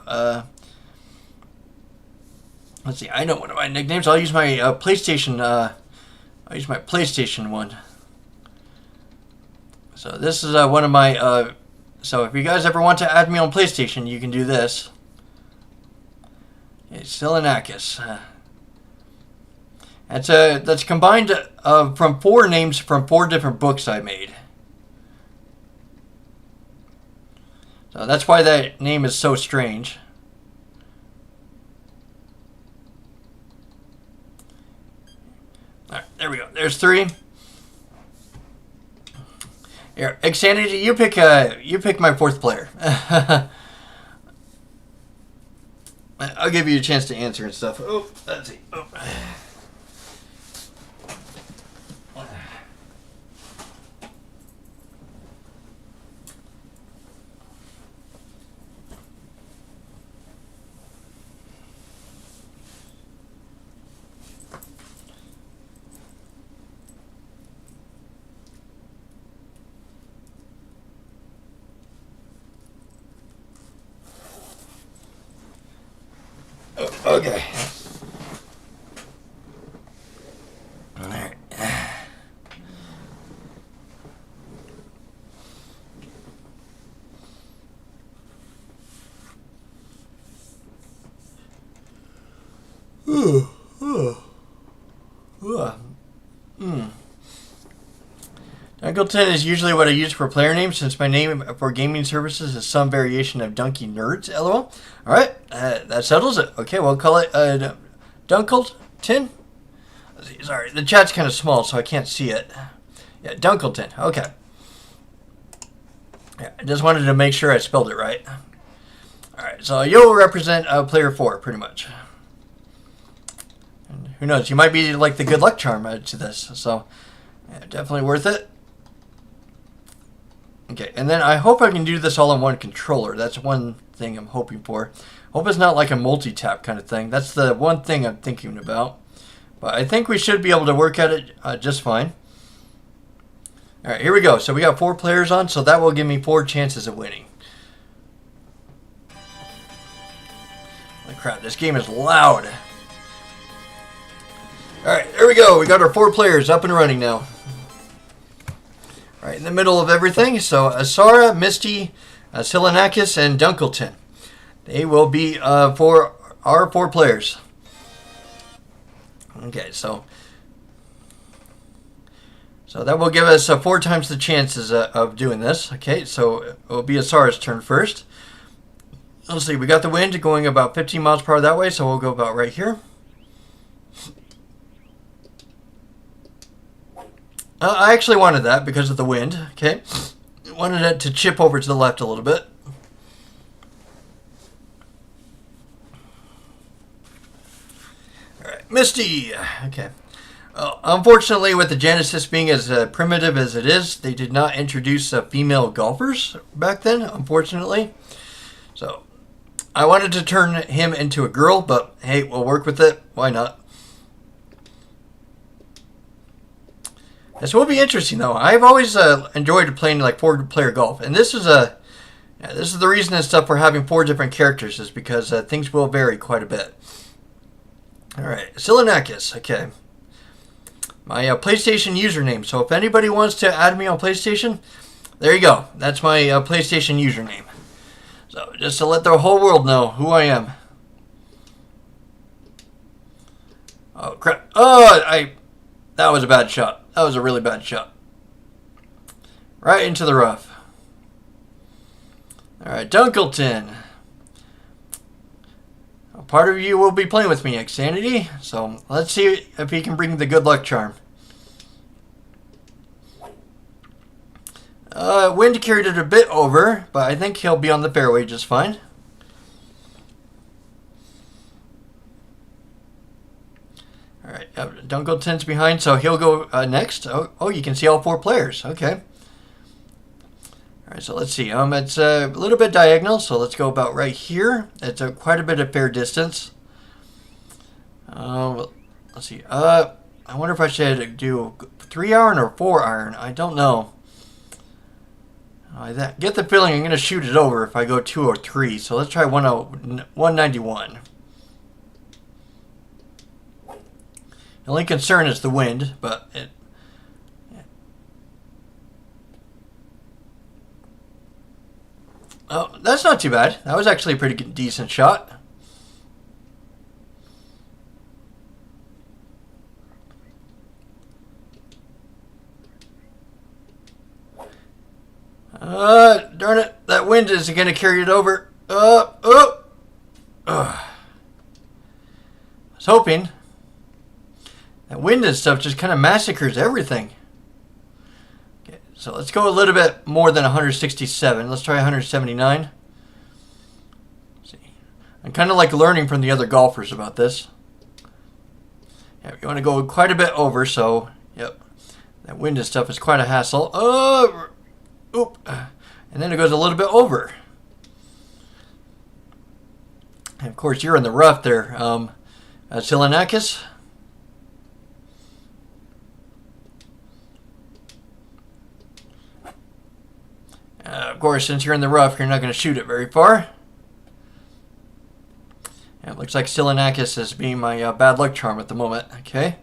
Let's see. I know one of my nicknames. I'll use my PlayStation. I'll use my PlayStation one. So this is one of my. So if you guys ever want to add me on PlayStation, you can do this. Okay, Silenakis. That's combined from 4 names from 4 different books I made. So that's why that name is so strange. All right, there we go. There's 3. Here, Xanity, you pick my 4th player. I'll give you a chance to answer and stuff. Oh, let's see. Oh. Okay. All right. Dunkleton is usually what I use for player names, since my name for gaming services is some variation of Dunky Nerds, LOL. Alright, that settles it. Okay, we'll call it Dunkleton. Sorry, the chat's kind of small, so I can't see it. Yeah, Dunkleton. Okay. Yeah, I just wanted to make sure I spelled it right. Alright, so you'll represent player 4, pretty much. And who knows, you might be like the good luck charm to this, so yeah, definitely worth it. Okay, and then I hope I can do this all on one controller. That's one thing I'm hoping for. Hope it's not like a multi-tap kind of thing. That's the one thing I'm thinking about. But I think we should be able to work at it just fine. Alright, here we go. So we got 4 players on, so that will give me 4 chances of winning. Holy crap, this game is loud. Alright, there we go. We got our 4 players up and running now. Right in the middle of everything. So Asara, Misty, Silenakis, and Dunkleton. They will be for our 4 players. Okay, so that will give us 4 times the chances of doing this. Okay, so it will be Asara's turn first. Let's see, we got the wind going about 15 miles per hour that way, so we'll go about right here. I actually wanted that because of the wind, okay? Wanted it to chip over to the left a little bit. Alright, Misty! Okay. Unfortunately, with the Genesis being as primitive as it is, they did not introduce female golfers back then, unfortunately. So I wanted to turn him into a girl, but hey, we'll work with it. Why not? This will be interesting, though. I've always enjoyed playing like 4-player golf, and this is the reason and stuff for having 4 different characters is because things will vary quite a bit. All right, Silanakis. Okay. My PlayStation username. So if anybody wants to add me on PlayStation, there you go. That's my PlayStation username. So just to let the whole world know who I am. Oh crap! Oh, that was a bad shot. That was a really bad shot. Right into the rough. All right, Dunkleton. Part of you will be playing with me, Xanity. So let's see if he can bring the good luck charm. Wind carried it a bit over, but I think he'll be on the fairway just fine. All right, Dunkleton's behind, so he'll go next. Oh, you can see all 4 players. Okay. All right, so let's see. It's a little bit diagonal, so let's go about right here. It's quite a bit of fair distance. Let's see. I wonder if I should do 3-iron or 4-iron. I don't know. I get the feeling I'm going to shoot it over if I go 2 or 3. So let's try 191. The only concern is the wind, but it. Oh, that's not too bad. That was actually a pretty decent shot. Darn it. That wind is going to carry it over. I was hoping. That wind and stuff just kind of massacres everything. Okay, so let's go a little bit more than 167. Let's try 179. Let's see. I'm kind of like learning from the other golfers about this. Yeah, you want to go quite a bit over, so, yep. That wind and stuff is quite a hassle. Oop. And then it goes a little bit over. And of course, you're in the rough there, Silanakis. Of course, since you're in the rough, you're not going to shoot it very far. And it looks like Silanakis is being my bad luck charm at the moment. Okay.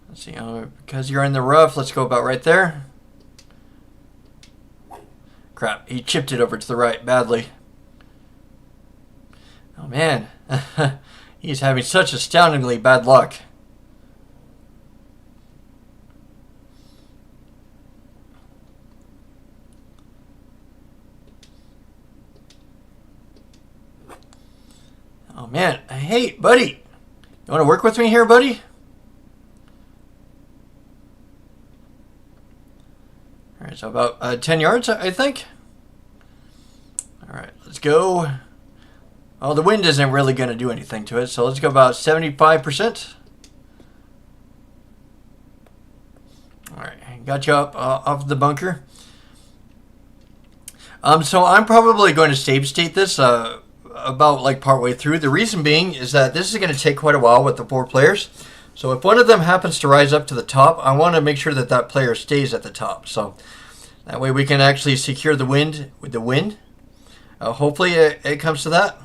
Let's see. Because you're in the rough, let's go about right there. Crap, he chipped it over to the right badly. Oh man, he's having such astoundingly bad luck. Oh man, hey buddy, you want to work with me here, buddy? All right, so about 10 yards, I think. All right, let's go. Oh, the wind isn't really going to do anything to it, so let's go about 75%. All right, got you up off the bunker. So I'm probably going to save state this about like partway through. The reason being is that this is going to take quite a while with the 4 players. So if one of them happens to rise up to the top, I want to make sure that that player stays at the top. So that way we can actually secure the wind with the wind. Hopefully it comes to that.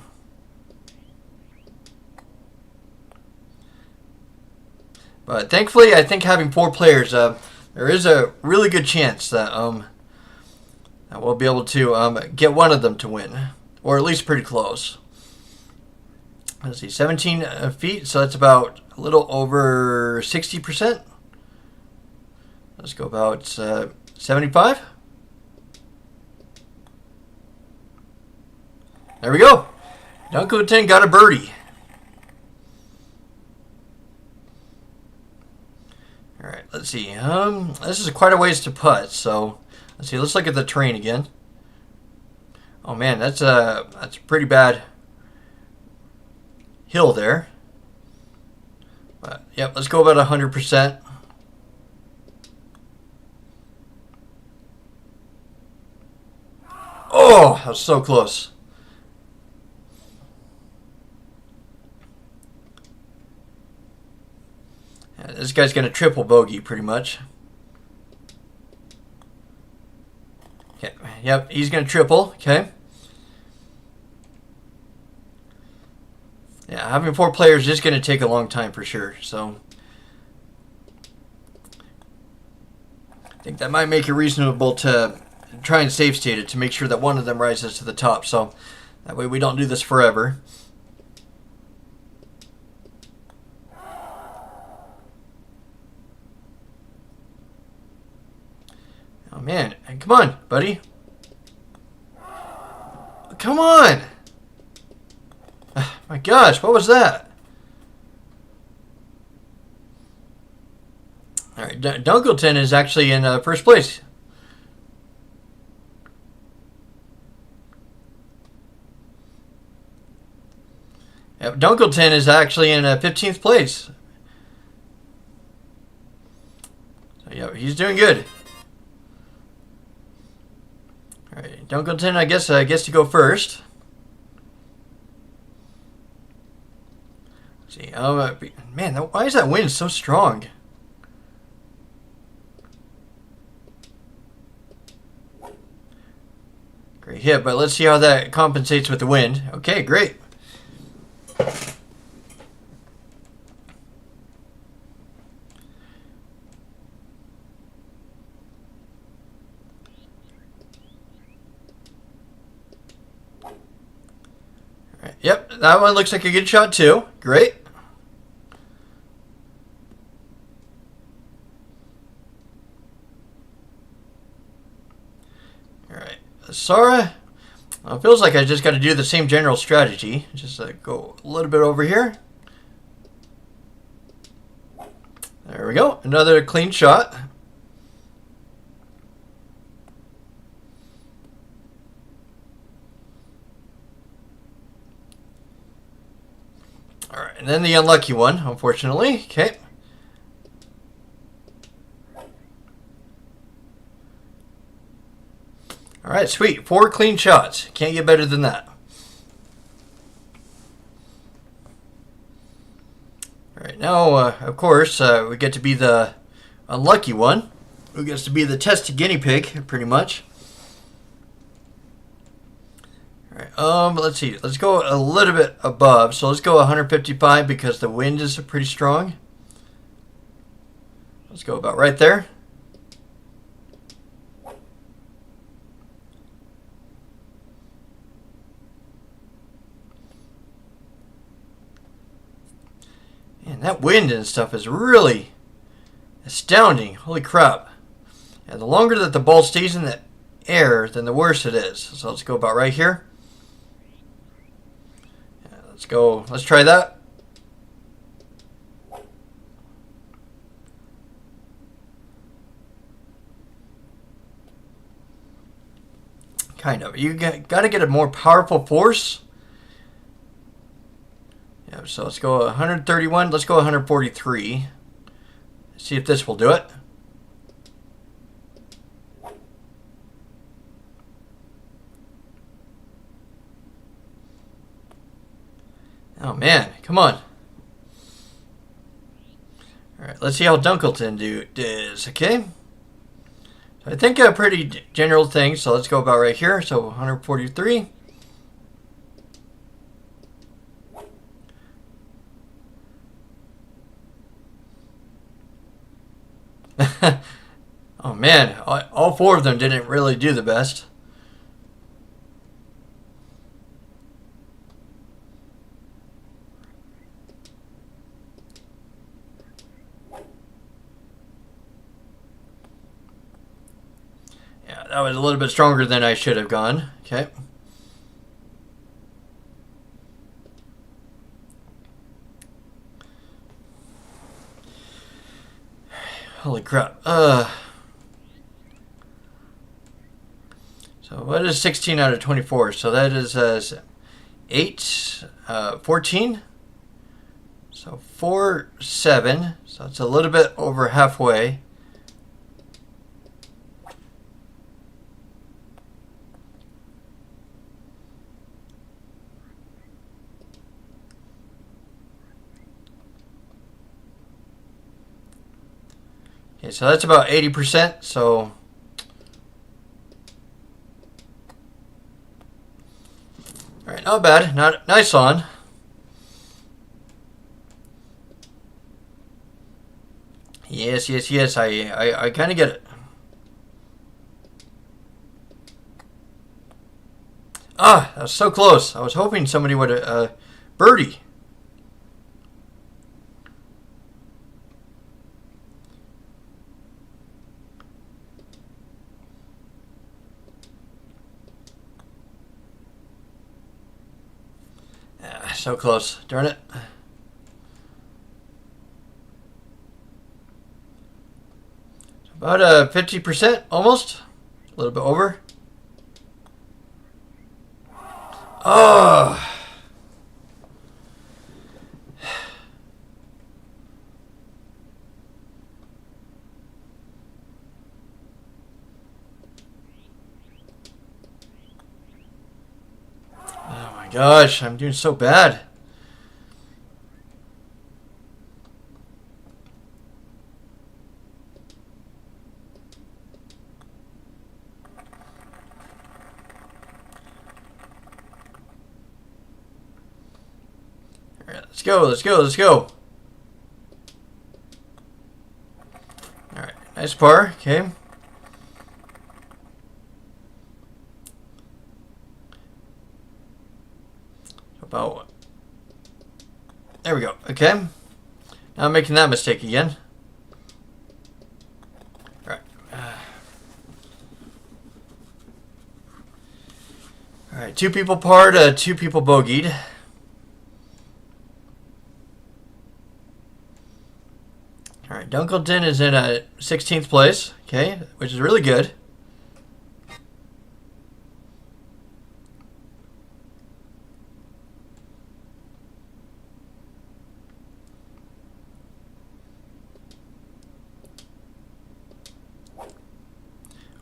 But thankfully, I think having 4 players, there is a really good chance that that we'll be able to get one of them to win, or at least pretty close. Let's see, 17 feet, so that's about a little over 60%. Let's go about 75. There we go. Dunkleton got a birdie. All right, let's see. This is quite a ways to putt, so let's see. Let's look at the terrain again. Oh man, that's a pretty bad hill there. Yep, let's go about 100%. Oh, that was so close. Yeah, this guy's going to triple bogey pretty much. Okay. Yep, he's going to triple. Okay. Yeah, having 4 players is going to take a long time for sure. So I think that might make it reasonable to try and save state it to make sure that one of them rises to the top. So that way we don't do this forever. Oh man, come on, buddy. Come on. My gosh, what was that? All right, Dunkleton is actually in first place. Yep, Dunkleton is actually in 15th place. So, yeah, he's doing good. All right, Dunkleton, I guess to go first. Let's see, man, why is that wind so strong? Great hit, but let's see how that compensates with the wind. Okay, great. Yep, that one looks like a good shot too. Great. All right, Sara. It feels like I just got to do the same general strategy. Just go a little bit over here. There we go. Another clean shot. All right, and then the unlucky one, unfortunately. Okay. All right, sweet. 4 clean shots. Can't get better than that. All right, now, of course, we get to be the unlucky one. Who gets to be the test guinea pig, pretty much. All right, let's see. Let's go a little bit above. So let's go 155 because the wind is pretty strong. Let's go about right there. Man, that wind and stuff is really astounding. Holy crap. And the longer that the ball stays in the air, then the worse it is. So let's go about right here. Yeah, let's go. Let's try that. Kind of. You got to get a more powerful force. Yeah, so let's go 131. Let's go 143. See if this will do it. Oh man, come on. Alright, let's see how Dunkleton does, okay? So I think a pretty general thing, so let's go about right here. So 143. Oh man, all 4 of them didn't really do the best. Yeah, that was a little bit stronger than I should have gone. Okay. Holy crap. So what is 16 out of 24? So that is 8, 14. So 4.7. So it's a little bit over halfway. Okay, so that's about 80%. So all right, not bad. Not nice on. Yes, yes, yes. I kind of get it. Ah, that was so close. I was hoping somebody would birdie. Ah, so close. Darn it. About 50% almost. A little bit over. Oh. Oh my gosh, I'm doing so bad. All right, let's go, let's go, let's go. All right, nice par, okay. About, there we go, okay. Now I'm making that mistake again. All right. All right, 2 people parred, 2 people bogeyed. All right, Dunkelton is in 16th place, okay, which is really good.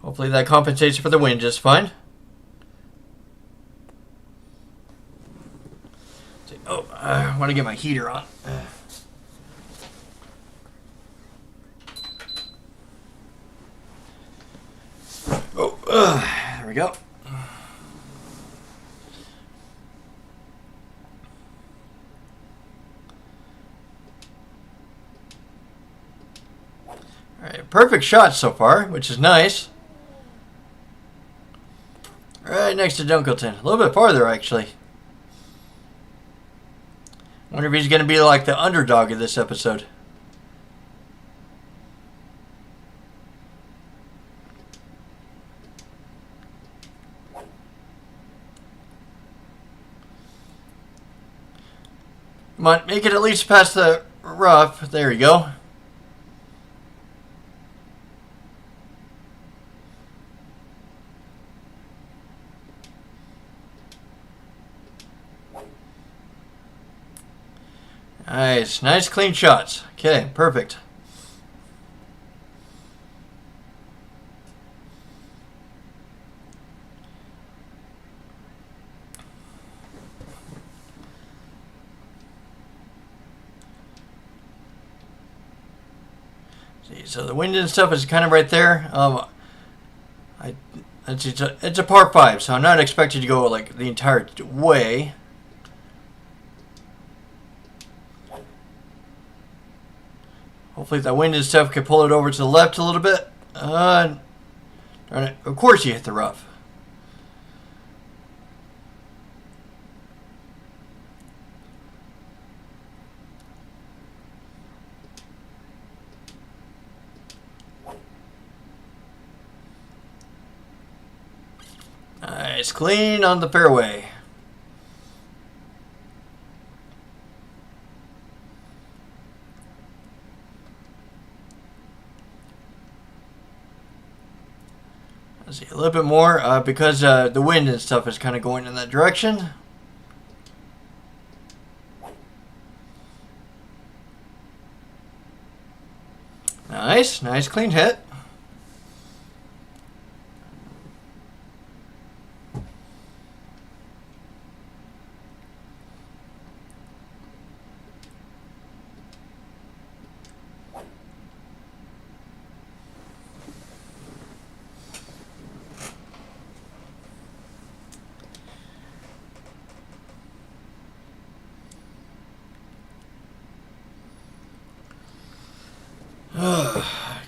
Hopefully that compensates for the wind just fine. Oh, I want to get my heater on. There we go. All right, perfect shot so far, which is nice. Right next to Dunkelton. A little bit farther, actually. Wonder if he's going to be like the underdog of this episode. Come on, make it at least past the rough. There you go. Nice, nice clean shots. Okay, perfect. See, so the wind and stuff is kind of right there. It's a par 5, so I'm not expected to go like the entire way. Hopefully that wind and stuff can pull it over to the left a little bit. Darn it. Of course you hit the rough. Nice, clean on the fairway. Let's see, a little bit more because the wind and stuff is kind of going in that direction. Nice, nice clean hit.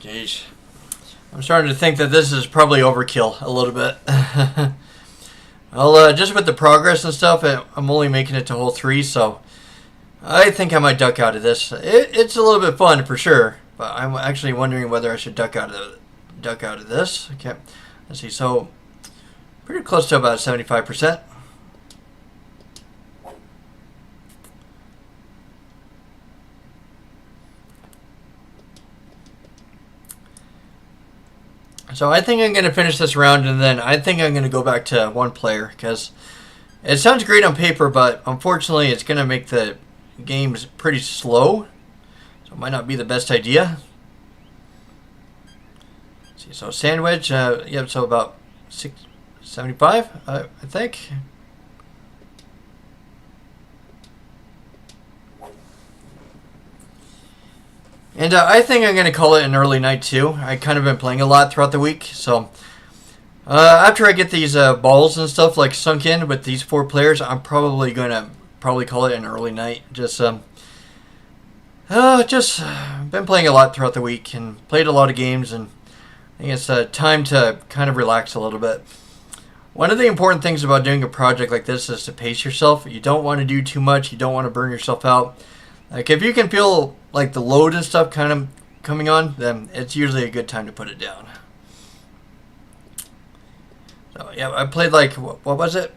Jeez. I'm starting to think that this is probably overkill a little bit. Well, just with the progress and stuff, I'm only making it to hole 3, so I think I might duck out of this. It's a little bit fun for sure, but I'm actually wondering whether I should duck out of this. Okay, let's see. So pretty close to about 75%. So I think I'm going to finish this round, and then I think I'm going to go back to one player, because it sounds great on paper, but unfortunately it's going to make the games pretty slow. So it might not be the best idea. Let's see, so sandwich, yep, so about 75, I think. And I think I'm going to call it an early night too. I kind of been playing a lot throughout the week. So after I get these balls and stuff like sunk in with these 4 players, I'm probably going to call it an early night. Just been playing a lot throughout the week and played a lot of games. And I think it's time to kind of relax a little bit. One of the important things about doing a project like this is to pace yourself. You don't want to do too much. You don't want to burn yourself out. Like if you can feel like the load and stuff kind of coming on, then it's usually a good time to put it down. So yeah, I played like, what was it?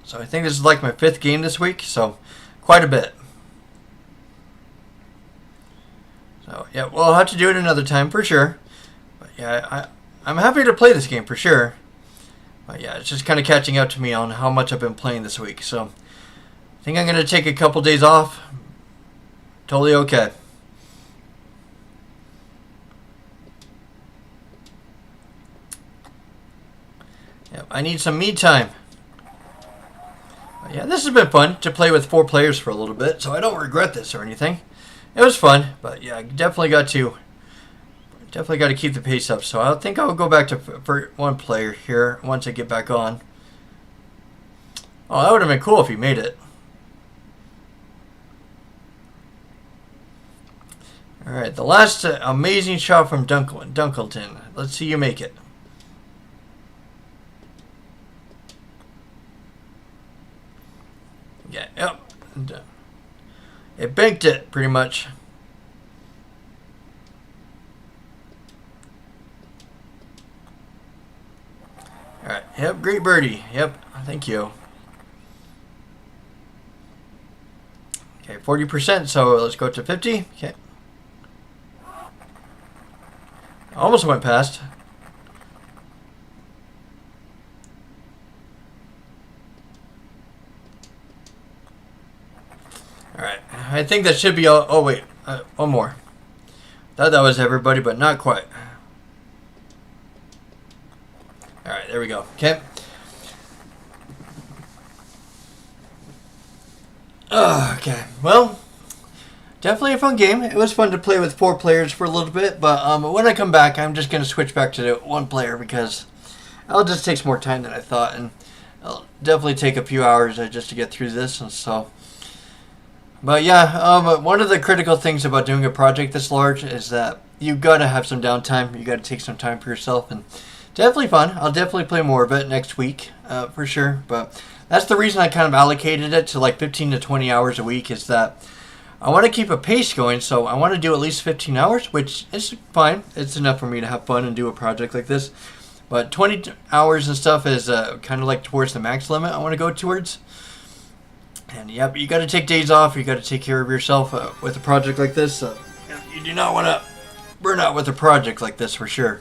So I think this is like my 5th game this week, so quite a bit. So yeah, well, I'll have to do it another time for sure. But yeah, I'm happy to play this game for sure. But yeah, it's just kind of catching up to me on how much I've been playing this week. So I think I'm going to take a couple days off. Totally okay. Yep, I need some me time. But yeah, this has been fun to play with 4 players for a little bit, so I don't regret this or anything. It was fun, but yeah, definitely got to keep the pace up. So I think I'll go back to for 1 player here once I get back on. Oh, that would have been cool if he made it. All right, the last amazing shot from Dunkelton. Let's see you make it. Yeah, yep. It banked it pretty much. All right, yep, great birdie. Yep, thank you. Okay, 40%, so let's go to 50. Okay. Almost went past. Alright, I think that should be all. Oh, wait. One more. Thought that was everybody, but not quite. Alright, there we go. Okay. Okay, well, definitely a fun game. It was fun to play with 4 players for a little bit, but when I come back, I'm just going to switch back to 1 player because it just takes more time than I thought, and it'll definitely take a few hours just to get through this, and so. But yeah, one of the critical things about doing a project this large is that you've got to have some downtime. You got to take some time for yourself, and definitely fun. I'll definitely play more of it next week for sure, but that's the reason I kind of allocated it to like 15 to 20 hours a week is that I want to keep a pace going, so I want to do at least 15 hours, which is fine. It's enough for me to have fun and do a project like this. But 20 hours and stuff is kind of like towards the max limit I want to go towards. And yep, you got to take days off. You got to take care of yourself with a project like this. You do not want to burn out with a project like this for sure.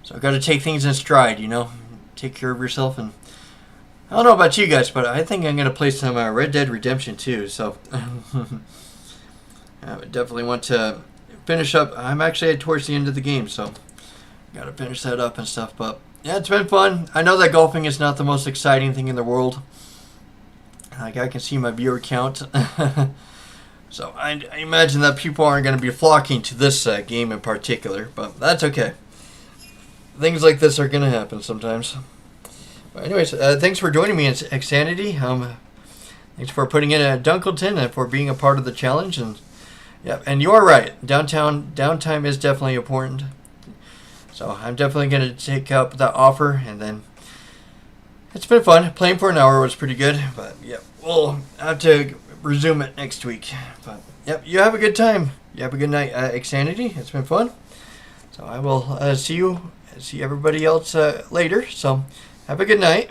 So I've got to take things in stride, you know, take care of yourself. And I don't know about you guys, but I think I'm going to play some Red Dead Redemption too. So I definitely want to finish up. I'm actually towards the end of the game, so gotta finish that up and stuff. But yeah, it's been fun. I know that golfing is not the most exciting thing in the world. Like, I can see my viewer count. So I imagine that people aren't going to be flocking to this game in particular, but that's okay. Things like this are going to happen sometimes. But anyways, thanks for joining me in Xanity. Thanks for putting in a Dunkleton and for being a part of the challenge. And yeah, and you are right. Downtime is definitely important. So I'm definitely going to take up that offer, and then it's been fun. Playing for an hour was pretty good, but yeah, we'll have to resume it next week. But yep, you have a good time. You have a good night, Xanity. It's been fun. So I will see everybody else later. So have a good night.